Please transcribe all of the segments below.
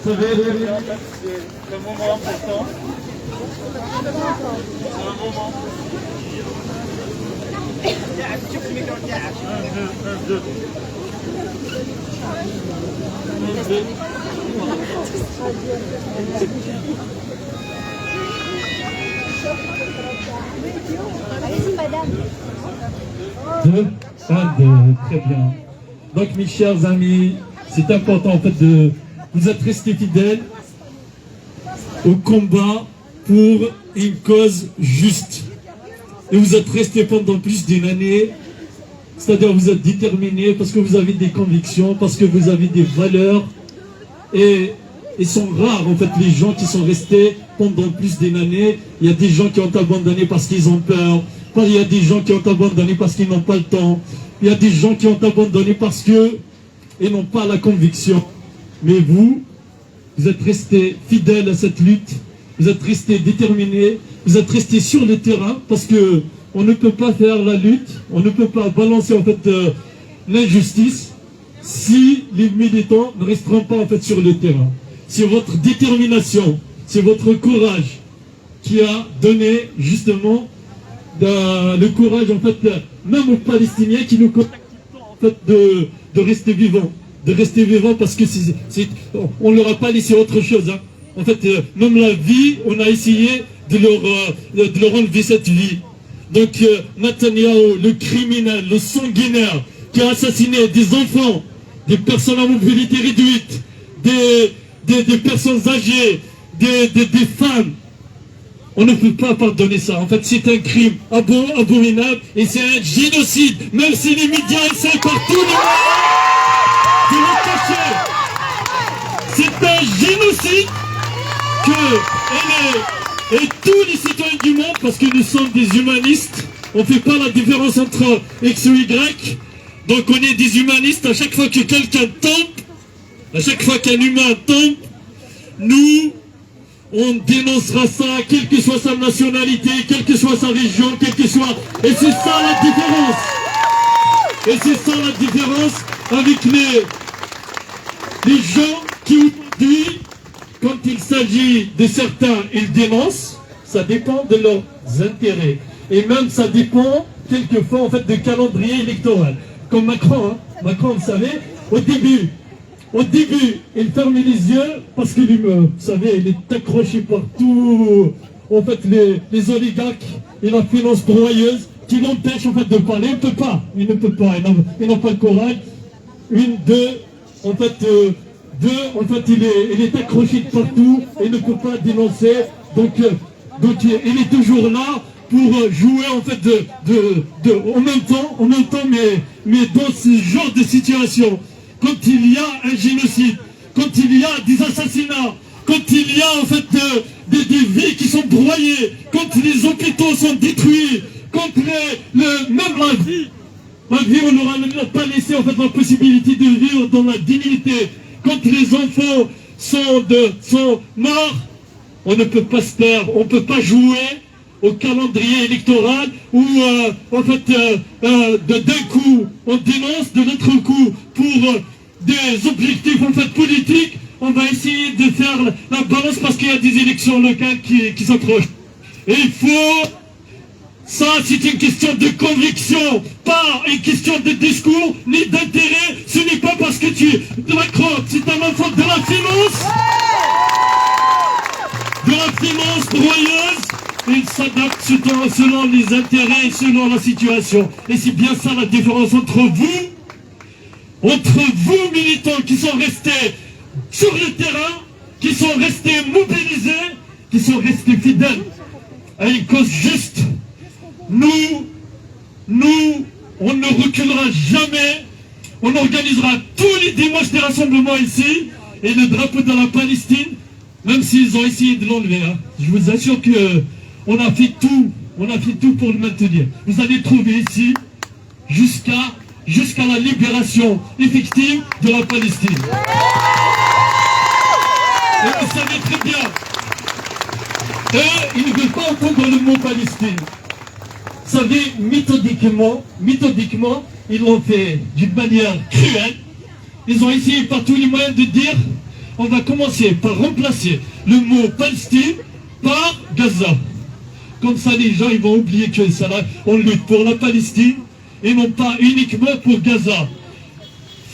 C'est un moment important. C'est un moment. Un, deux. Allez-y, madame. Très bien. Donc, mes chers amis, c'est important en fait de vous être restés fidèles au combat pour une cause juste. Et vous êtes restés pendant plus d'une année, c'est-à-dire vous êtes déterminés parce que vous avez des convictions, parce que vous avez des valeurs. Et ils sont rares en fait les gens qui sont restés pendant plus d'une année. Il y a des gens qui ont abandonné parce qu'ils ont peur. Il y a des gens qui ont abandonné parce qu'ils n'ont pas le temps. Il y a des gens qui ont abandonné parce qu'ils n'ont pas la conviction. Mais vous êtes restés fidèles à cette lutte. Vous êtes restés déterminés. Vous êtes restés sur le terrain parce que on ne peut pas faire la lutte. On ne peut pas balancer en fait l'injustice si les militants ne resteront pas en fait sur le terrain. C'est votre détermination, c'est votre courage qui a donné justement le courage en fait même aux Palestiniens qui nous contactent en fait de rester vivants, parce que on leur a pas laissé autre chose. Hein. En fait, même la vie, on a essayé de leur enlever cette vie. Donc Netanyahou, le criminel, le sanguinaire, qui a assassiné des enfants, des personnes à mobilité réduite, des personnes âgées, des femmes. On ne peut pas pardonner ça. En fait, c'est un crime abominable et c'est un génocide. Même si les médias essaient partout de le cacher. C'est un génocide et tous les citoyens du monde, parce que nous sommes des humanistes, on ne fait pas la différence entre X ou Y. Donc on est des humanistes. À chaque fois que quelqu'un tombe, à chaque fois qu'un humain tombe, nous, on dénoncera ça, quelle que soit sa nationalité, quelle que soit sa région, quelle que soit... Et c'est ça la différence. Et c'est ça la différence avec les gens qui aujourd'hui, quand il s'agit de certains, ils dénoncent. Ça dépend de leurs intérêts. Et même ça dépend, quelquefois, en fait, de calendrier électoral. Comme Macron, hein. Macron, vous savez, au début, il fermait les yeux parce que lui, vous savez, il est accroché partout. En fait, les oligarques et la finance broyeuse qui l'empêchent en fait de parler. Il ne peut pas. Il n'a pas le courage. En fait, il est accroché de partout et ne peut pas dénoncer. Donc il est toujours là pour jouer en fait en même temps, mais dans ce genre de situation. Quand il y a un génocide, quand il y a des assassinats, quand il y a en fait des vies qui sont broyées, quand les hôpitaux sont détruits, quand même la vie, on n'aura pas laissé en fait la possibilité de vivre dans la dignité. Quand les enfants sont morts, on ne peut pas se perdre, on ne peut pas jouer au calendrier électoral où en fait d'un coup on dénonce, de l'autre coup pour des objectifs en fait politiques, on va essayer de faire la balance parce qu'il y a des élections locales qui s'approchent. Et il faut, ça c'est une question de conviction, pas une question de discours ni d'intérêt. Ce n'est pas parce que Macron, c'est un enfant de la finance broyeuse. Il s'adapte selon les intérêts et selon la situation. Et c'est bien ça la différence entre vous militants qui sont restés sur le terrain, qui sont restés mobilisés, qui sont restés fidèles à une cause juste. Nous, on ne reculera jamais. On organisera tous les dimanches des rassemblements ici. Et le drapeau de la Palestine, même s'ils ont essayé de l'enlever, hein, je vous assure qu'on a fait tout. On a fait tout pour le maintenir. Vous allez trouver ici jusqu'à la libération effective de la Palestine. Et vous savez très bien, eux, ils ne veulent pas entendre le mot Palestine. Vous savez, méthodiquement, ils l'ont fait d'une manière cruelle. Ils ont essayé par tous les moyens de dire, on va commencer par remplacer le mot Palestine par Gaza. Comme ça, les gens ils vont oublier que ça, là, on lutte pour la Palestine et non pas uniquement pour Gaza.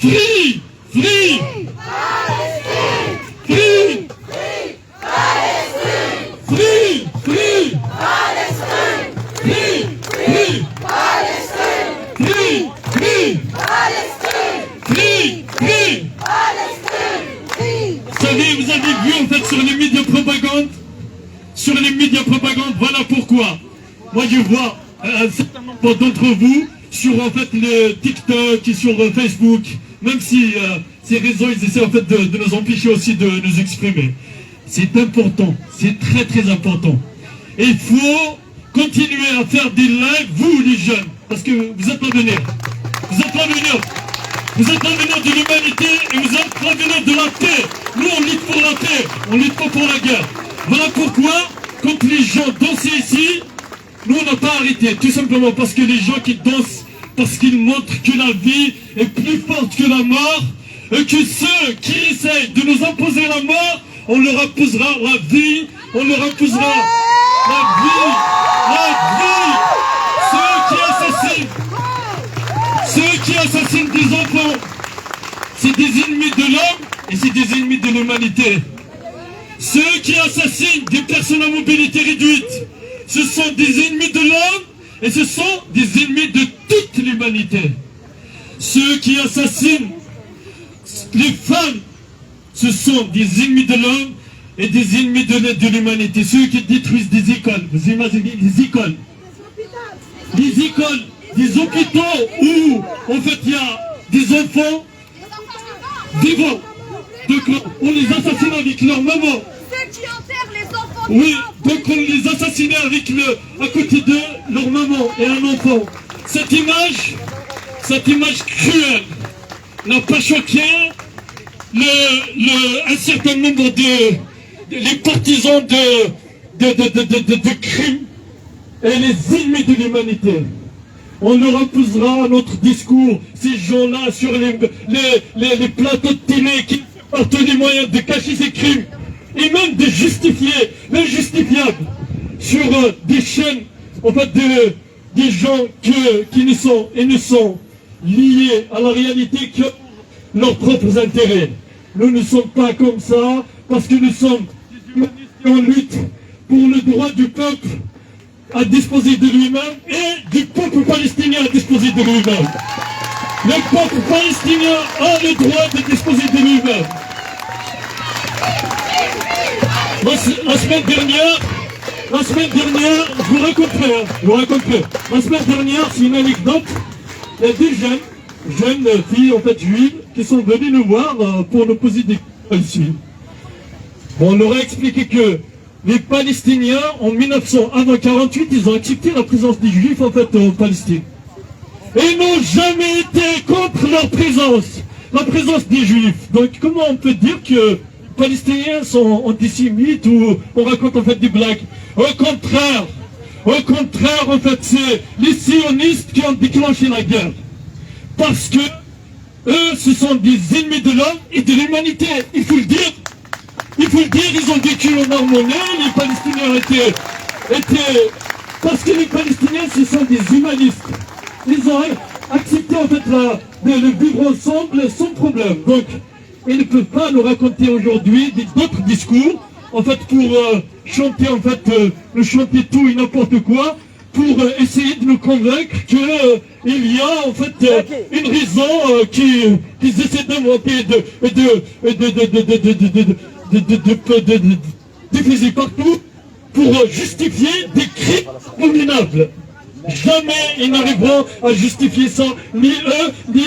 Free! Free! Palestine! Free! Free! Palestine! Free! Free! Palestine! Free! Free! Palestine! Free! Free! Palestine! Free! Free! Palestine! Vous savez, vous avez vu en fait sur les médias propagande. Sur les médias propagande, voilà pourquoi. Moi je vois un certain nombre d'entre vous sur en fait le TikTok et sur Facebook, même si ces réseaux ils essaient en fait de nous empêcher aussi de nous exprimer. C'est important, c'est très très important. Et il faut continuer à faire des lives, vous les jeunes, parce que vous êtes l'avenir. Vous êtes l'avenir. Vous êtes l'avenir de l'humanité et vous êtes l'avenir de la paix. Nous on lutte pour la paix, on lutte pas pour la guerre. Voilà pourquoi, quand les gens dansaient ici, nous on n'a pas arrêté, tout simplement parce que les gens qui dansent, parce qu'ils montrent que la vie est plus forte que la mort, et que ceux qui essayent de nous imposer la mort, on leur imposera la vie, on leur imposera la vie, ceux qui assassinent des enfants, c'est des ennemis de l'homme et c'est des ennemis de l'humanité. Ceux qui assassinent des personnes à mobilité réduite, ce sont des ennemis de l'homme et ce sont des ennemis de toute l'humanité. Ceux qui assassinent les femmes, ce sont des ennemis de l'homme et des ennemis de l'humanité. Ceux qui détruisent des écoles, vous imaginez des écoles, des hôpitaux où en fait il y a des enfants vivants. Donc on les assassine avec leur maman. Ceux qui enterrent les enfants. Oui, donc on les assassinait avec à côté d'eux, leur maman et un enfant. Cette image cruelle n'a pas choqué un certain nombre les partisans de crimes et les ennemis de l'humanité. On leur imposera notre discours, ces gens-là sur les plateaux de télé qui par tous les moyens de cacher ces crimes et même de justifier l'injustifiable sur des chaînes en fait des gens qui ne sont liés à la réalité que leurs propres intérêts. Nous ne sommes pas comme ça parce que nous sommes des humanistes qui en lutte pour le droit du peuple à disposer de lui-même et du peuple palestinien à disposer de lui-même. Le peuple palestinien a le droit de disposer de lui-même. La semaine dernière, je vous raconterai. La semaine dernière, c'est une anecdote. Il y a des jeunes filles en fait juives qui sont venues nous voir pour nous poser des questions. On leur a expliqué que les Palestiniens, en 1948, ils ont accepté la présence des Juifs en fait en Palestine. Et n'ont jamais été contre leur présence, la présence des Juifs. Donc comment on peut dire que les Palestiniens sont antisémites ou on raconte en fait des blagues? Au contraire, en fait, c'est les sionistes qui ont déclenché la guerre. Parce que eux, ce sont des ennemis de l'homme et de l'humanité, il faut le dire. Ils ont vécu en harmonie, les Palestiniens étaient... Parce que les Palestiniens, ce sont des humanistes. Ils ont accepté en fait de vivre ensemble sans problème. Donc, ils ne peuvent pas nous raconter aujourd'hui d'autres discours, en fait, pour chanter, en fait, nous chanter tout et n'importe quoi, pour essayer de nous convaincre qu'il y a, en fait, une raison qu'ils essaient d'inventer, de diffuser partout pour justifier des crimes abominables. jamais ils n'arriveront à justifier ça, ni eux, ni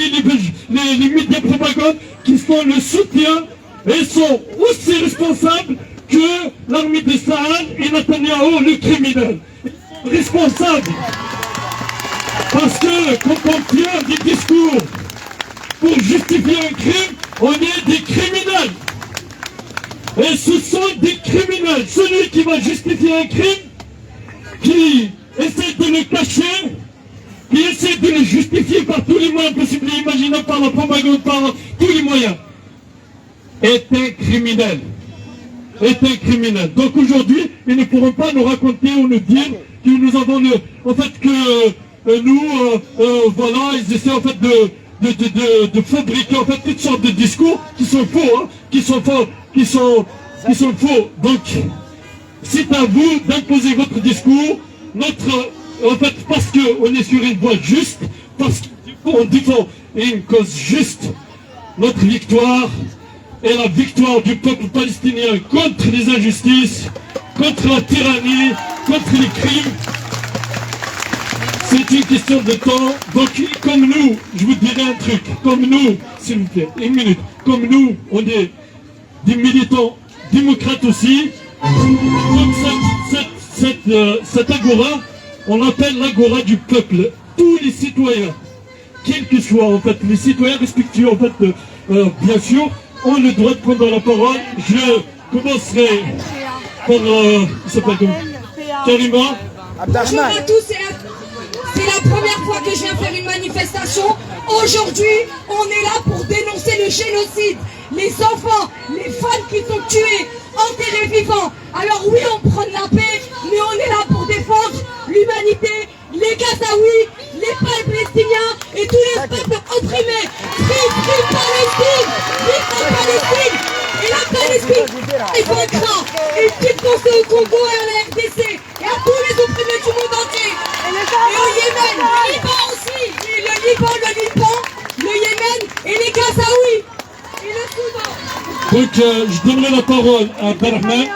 les médias de propagande qui sont le soutien et sont aussi responsables que l'armée de Sahel et Netanyahou, le criminel. Ils sont responsables. Parce que quand on tient des discours pour justifier un crime, on est des criminels. Et ce sont des criminels. Celui qui va justifier un crime, qui essaie de le cacher, qui essaie de le justifier par tous les moyens possibles et imaginables, par la propagande, par tous les moyens, est un criminel. Est un criminel. Donc aujourd'hui, ils ne pourront pas nous raconter ou nous dire que nous avons voilà, ils essaient en fait de fabriquer en fait toutes sortes de discours qui sont faux, hein, qui sont faux. Donc, c'est à vous d'imposer votre discours, parce qu'on est sur une voie juste, parce qu'on défend une cause juste, notre victoire est la victoire du peuple palestinien contre les injustices, contre la tyrannie, contre les crimes. C'est une question de temps. Donc, comme nous, je vous dirai un truc, comme nous, s'il vous plaît, une minute, comme nous, on est des militants démocrates aussi, comme cette agora, on l'appelle l'agora du peuple. Tous les citoyens, quels que soient en fait, les citoyens respectueux en fait, bien sûr, ont le droit de prendre la parole. Je commencerai par, il s'appelle comment, Karima. Bonjour à tous, c'est la première fois que je viens faire une manifestation. Aujourd'hui, on est là pour dénoncer le génocide. Les enfants, les femmes qui sont tuées, enterrés vivants. Alors oui, on prend de la paix, mais on est là pour défendre l'humanité, les Gazaouis, les Palestiniens et tous les peuples opprimés. Vive Palestine! Vive la Palestine! Et la Palestine, il vaincra. Une petite pensée au Congo et à la RDC et à tous les opprimés du monde entier. Et au Yémen, le Liban aussi, et le Yémen et les Gazaouis et le Soudan. Donc je donnerai la parole à Berhman.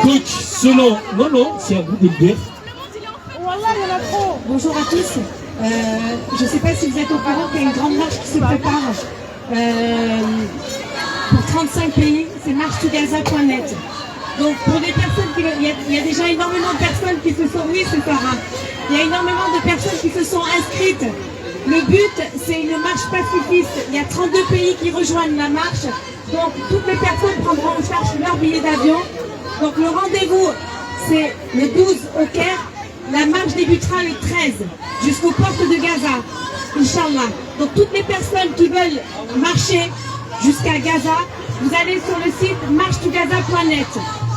Donc selon... Non, c'est à vous de le dire. Bonjour à tous. Je ne sais pas si vous êtes au courant qu'il y a une grande marche qui se prépare pour 35 pays. C'est marche-to-gaza.net. Donc pour les personnes il y a déjà énormément de personnes qui se sont... Oui, c'est Sarah. Il y a énormément de personnes qui se sont inscrites. Le but, c'est une marche pacifiste. Il y a 32 pays qui rejoignent la marche. Donc toutes les personnes prendront en charge leur billet d'avion. Donc le rendez-vous, c'est le 12 au Caire. La marche débutera le 13 jusqu'aux portes de Gaza, Inch'Allah. Donc toutes les personnes qui veulent marcher jusqu'à Gaza, vous allez sur le site marche-to-gaza.net.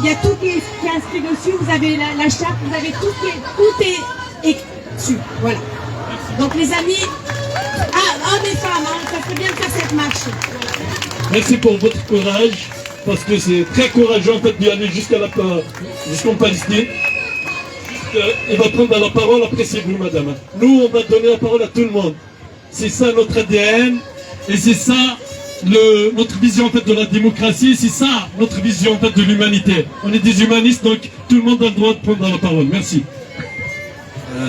Il y a tout qui est inscrit dessus. Vous avez la charte, vous avez tout est dessus. Voilà. Donc les amis, hommes et femmes, ça serait bien de faire cette marche. Merci pour votre courage, parce que c'est très courageux en fait d'y aller jusqu'en Palestine. Il va prendre la parole, après c'est vous madame. Nous on va donner la parole à tout le monde. C'est ça notre ADN, et c'est ça notre vision en fait de la démocratie, c'est ça notre vision en fait de l'humanité. On est des humanistes, donc tout le monde a le droit de prendre la parole. Merci.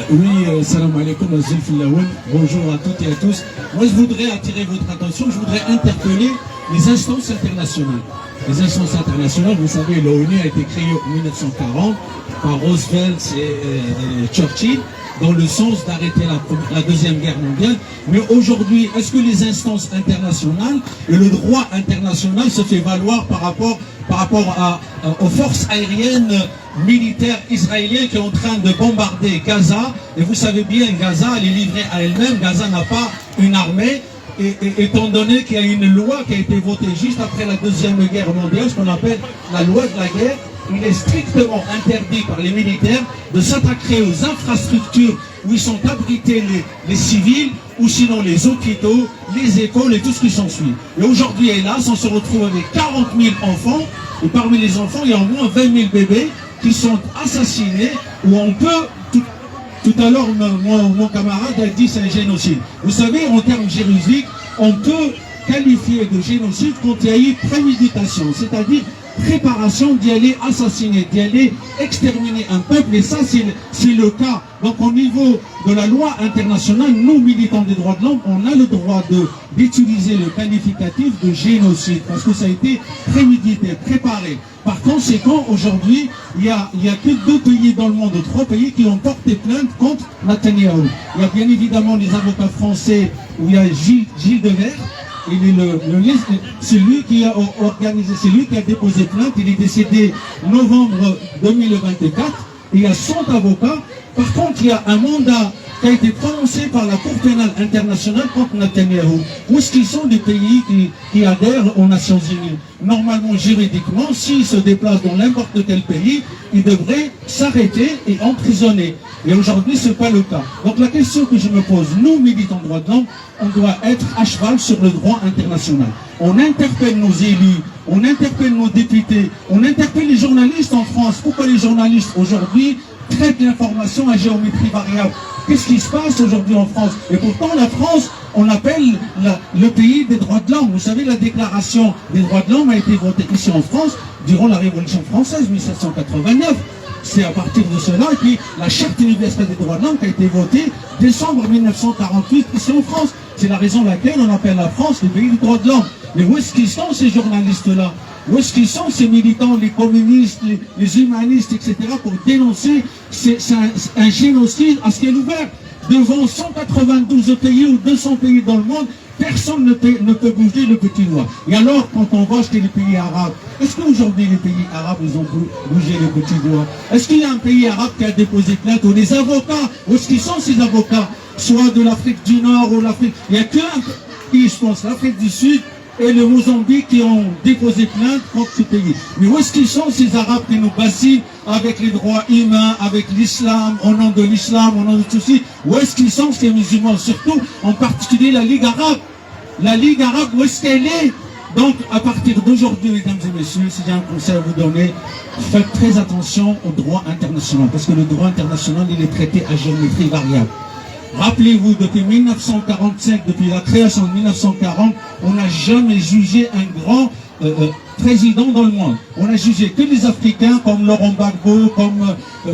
Oui, salam alaikum, bonjour à toutes et à tous. Moi, je voudrais attirer votre attention, je voudrais interpeller les instances internationales. Les instances internationales, vous savez, l'ONU a été créée en 1940 par Roosevelt et Churchill dans le sens d'arrêter la Deuxième Guerre mondiale. Mais aujourd'hui, est-ce que les instances internationales et le droit international se fait valoir par rapport aux forces aériennes militaires israéliennes qui sont en train de bombarder Gaza? Et vous savez bien, Gaza, elle est livrée à elle-même. Gaza n'a pas une armée. Et étant donné qu'il y a une loi qui a été votée juste après la Deuxième Guerre mondiale, ce qu'on appelle la loi de la guerre, il est strictement interdit par les militaires de s'attaquer aux infrastructures où ils sont abrités les civils, ou sinon les hôpitaux, les écoles et tout ce qui s'ensuit. Et aujourd'hui, hélas, on se retrouve avec 40 000 enfants, et parmi les enfants, il y a au moins 20 000 bébés qui sont assassinés, où on peut... Tout à l'heure, mon camarade a dit c'est un génocide. Vous savez, en termes juridiques, on peut qualifier de génocide quand il y a eu préméditation. C'est-à-dire préparation d'y aller assassiner, d'y aller exterminer un peuple, et ça c'est le cas. Donc au niveau de la loi internationale, nous militants des droits de l'homme, on a le droit d'utiliser le qualificatif de génocide, parce que ça a été prémédité, préparé. Par conséquent, aujourd'hui, il y a que 2 pays dans le monde, 3 pays qui ont porté plainte contre Netanyahou. Il y a bien évidemment les avocats français, où il y a Gilles Devers. Il est c'est lui qui a organisé, c'est lui qui a déposé plainte. Il est décédé novembre 2024. Il y a 100 avocats. Par contre, il y a un mandat qui a été prononcé par la Cour pénale internationale contre Netanyahou. Où est-ce qu'ils sont les pays qui adhèrent aux Nations Unies? Normalement, juridiquement, s'ils se déplacent dans n'importe quel pays, ils devraient s'arrêter et emprisonner. Et aujourd'hui, ce n'est pas le cas. Donc la question que je me pose, nous, militants de droits de l'homme, on doit être à cheval sur le droit international. On interpelle nos élus, on interpelle nos députés, on interpelle les journalistes en France. Pourquoi les journalistes aujourd'hui traitent l'information à géométrie variable? Qu'est-ce qui se passe aujourd'hui en France? Et pourtant, la France, on appelle le pays des droits de l'homme. Vous savez, la déclaration des droits de l'homme a été votée ici en France durant la Révolution française, 1789. C'est à partir de cela, et puis la Charte universelle des droits de l'homme qui a été votée décembre 1948 ici en France. C'est la raison pour laquelle on appelle la France le pays des droits de l'homme. Mais où est-ce qu'ils sont ces journalistes-là? Où est-ce qu'ils sont ces militants, les communistes, les humanistes, etc. pour dénoncer un génocide à ciel ouvert? Devant 192 pays ou 200 pays dans le monde, personne ne peut bouger le petit doigt. Et alors, quand on va chez les pays arabes, est-ce qu'aujourd'hui les pays arabes, ils ont bougé le petit doigt? Est-ce qu'il y a un pays arabe qui a déposé plainte? Ou les avocats? Où est-ce qu'ils sont ces avocats? Soit de l'Afrique du Nord ou l'Afrique. Il n'y a qu'un pays, je pense, l'Afrique du Sud et le Mozambique qui ont déposé plainte contre ce pays. Mais où est-ce qu'ils sont ces Arabes qui nous bassinent avec les droits humains, avec l'islam, au nom de l'islam, au nom de tout ceci? Où est-ce qu'ils sont ces musulmans? Surtout, en particulier la Ligue arabe. La Ligue arabe, où est-ce qu'elle est? Donc, à partir d'aujourd'hui, mesdames et messieurs, si j'ai un conseil à vous donner, faites très attention au droit international, parce que le droit international, il est traité à géométrie variable. Rappelez-vous, depuis 1945, depuis la création de 1940, on n'a jamais jugé un grand président dans le monde. On a jugé que les Africains, comme Laurent Gbagbo,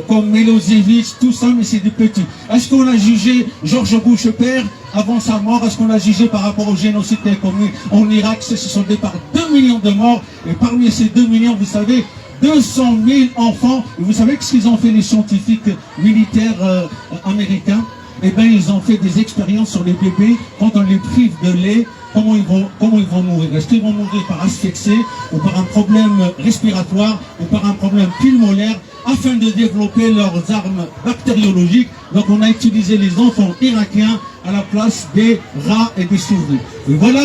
comme Milosevic, tout ça, mais c'est des petits. Est-ce qu'on a jugé George Bush père avant sa mort? Est-ce qu'on a jugé par rapport au génocide qui est commis en Irak? Ce sont des par 2 millions de morts, et parmi ces 2 millions, vous savez, 200 000 enfants. Et vous savez ce qu'ils ont fait les scientifiques militaires américains? Eh bien, ils ont fait des expériences sur les bébés quand on les prive de lait. Comment ils vont mourir? Est-ce qu'ils vont mourir par asphyxie ou par un problème respiratoire ou par un problème pulmonaire, afin de développer leurs armes bactériologiques? Donc on a utilisé les enfants irakiens à la place des rats et des souris. Et voilà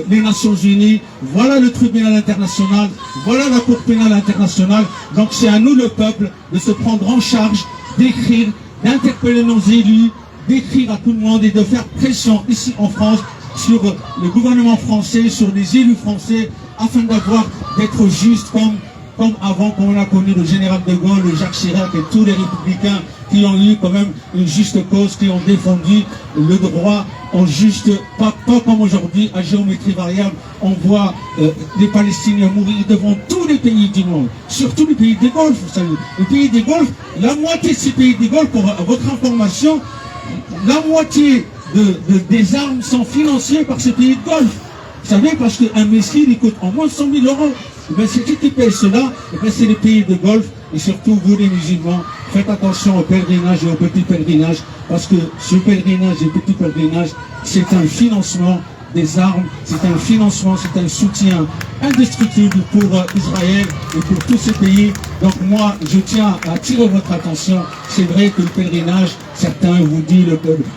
les Nations Unies, voilà le tribunal international, voilà la Cour pénale internationale. Donc c'est à nous le peuple de se prendre en charge, d'écrire, d'interpeller nos élus, d'écrire à tout le monde et de faire pression ici en France sur le gouvernement français, sur les élus français, afin d'être juste comme avant, quand on a connu le général de Gaulle, le Jacques Chirac et tous les républicains qui ont eu quand même une juste cause, qui ont défendu le droit en juste, pas comme aujourd'hui, à géométrie variable. On voit les Palestiniens mourir devant tous les pays du monde, surtout les pays des Golfe, vous savez. Les pays des Golfe, la moitié de ces pays des Golfe, pour votre information, la moitié des armes sont financées par ces pays de Golfe. Vous savez, parce qu'un missile, il coûte en moins de 100 000 euros. Et bien, c'est qui paye cela? Et bien, c'est les pays de Golfe. Et surtout, vous les musulmans, faites attention au pèlerinage et au petit pèlerinage, parce que ce pèlerinage et petit pèlerinage, c'est un financement des armes, c'est un financement, c'est un soutien indestructible pour Israël et pour tous ces pays. Donc moi, je tiens à attirer votre attention. C'est vrai que le pèlerinage, certains vous disent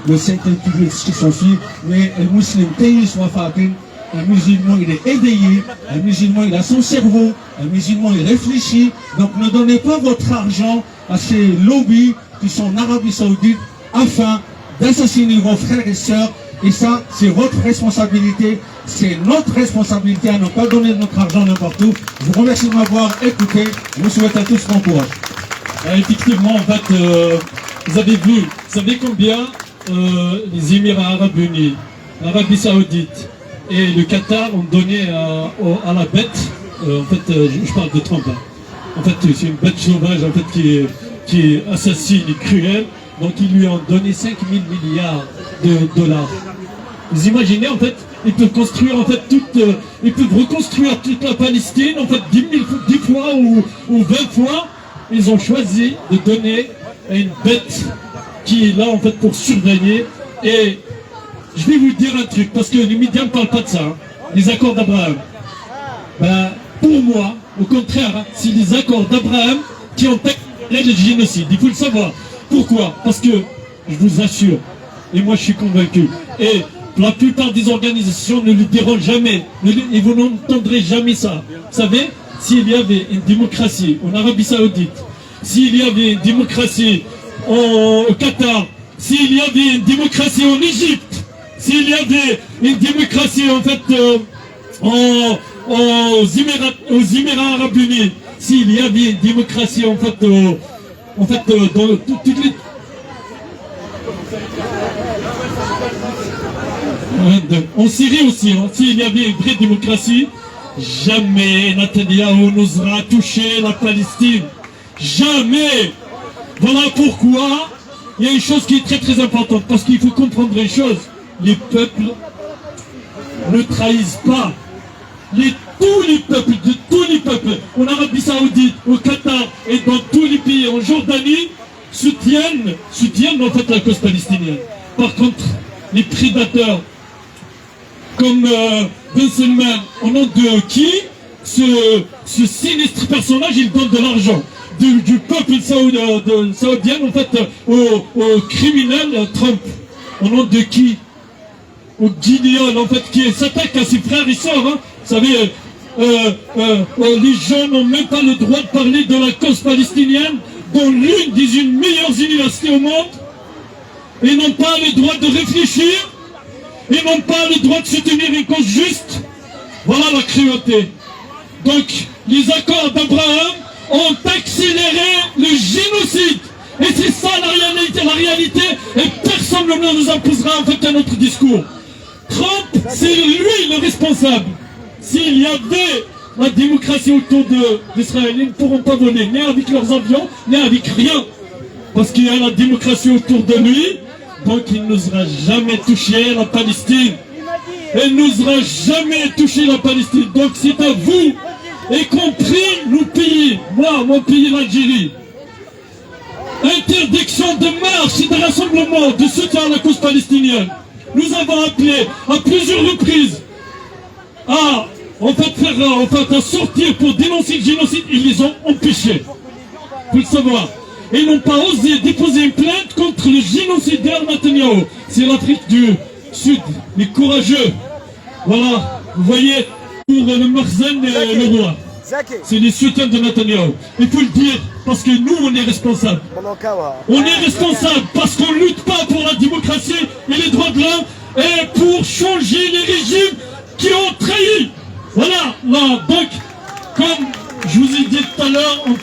le Saint-Esprit, ce qui s'ensuit, mais le musulman, un musulman, il est éveillé, un musulman, il a son cerveau, un musulman, il réfléchit. Donc ne donnez pas votre argent à ces lobbies qui sont en Arabie Saoudite afin d'assassiner vos frères et sœurs. Et ça, c'est votre responsabilité, c'est notre responsabilité à ne pas donner notre argent n'importe où. Je vous remercie de m'avoir écouté. Je vous souhaite à tous bon courage. Effectivement, en fait, vous avez vu, vous savez combien les Émirats Arabes Unis, l'Arabie Saoudite et le Qatar ont donné à la bête je parle de Trump. Hein. En fait, c'est une bête sauvage en fait, qui est assassine et cruelle. Donc, ils lui ont donné 5 000 milliards de dollars. Vous imaginez, en fait, ils peuvent construire, en fait, ils peuvent reconstruire toute la Palestine, en fait, 10 fois ou 20 fois. Ils ont choisi de donner à une bête qui est là, en fait, pour surveiller. Et je vais vous dire un truc, parce que les médias ne parlent pas de ça, hein, les accords d'Abraham. Ben, pour moi, au contraire, hein, c'est les accords d'Abraham qui ont accéléré le génocide. Il faut le savoir. Pourquoi? Parce que, je vous assure, et moi je suis convaincu, et la plupart des organisations ne le diront jamais, et vous n'entendrez jamais ça. Vous savez, s'il y avait une démocratie en Arabie Saoudite, s'il y avait une démocratie au Qatar, s'il y avait une démocratie en Égypte, s'il y avait une démocratie en fait aux Émirats Arabes Unis, s'il y avait une démocratie en fait dans toutes les... En Syrie aussi, hein, s'il y avait une vraie démocratie, jamais Netanyahou n'osera toucher la Palestine. Jamais. Voilà pourquoi il y a une chose qui est très très importante, parce qu'il faut comprendre une chose. Les peuples ne trahissent pas. Tous les peuples, en Arabie Saoudite, au Qatar et dans tous les pays, en Jordanie, soutiennent en fait la cause palestinienne. Par contre, les prédateurs, comme Ben Salman, au nom de qui ce sinistre personnage, il donne de l'argent du peuple saoudien, en fait, au criminel Trump. Au nom de qui? Au Gideon, en fait, qui s'attaque à ses frères et sœurs, hein. Vous savez, les gens n'ont même pas le droit de parler de la cause palestinienne dans l'une des meilleures universités au monde. Ils n'ont pas le droit de réfléchir. Ils n'ont pas le droit de soutenir une cause juste. Voilà la cruauté. Donc, les accords d'Abraham ont accéléré le génocide. Et c'est ça la réalité. Et personne ne nous imposera en fait un autre discours. Trump, c'est lui le responsable. S'il y avait la démocratie autour d'Israël, ils ne pourront pas voler, ni avec leurs avions, ni avec rien. Parce qu'il y a la démocratie autour de lui, donc il n'osera jamais toucher la Palestine. Il n'osera jamais toucher la Palestine. Donc c'est à vous, y compris nos pays, mon pays, l'Algérie. Interdiction de marche et de rassemblement, de soutien à la cause palestinienne. Nous avons appelé à plusieurs reprises à sortir pour dénoncer le génocide. Ils les ont empêchés. Faut le savoir. Et ils n'ont pas osé déposer une plainte contre le génocidaire Netanyahou. C'est l'Afrique du Sud, les courageux. Voilà, vous voyez, pour le Marzen et le roi. C'est les soutiens de Netanyahou. Il faut le dire, parce que nous, on est responsables. On est responsables parce qu'on ne lutte pas pour la démocratie et les droits de l'homme et pour changer les régimes qui ont trahi. Voilà, là, donc, comme je vous ai dit tout à l'heure, on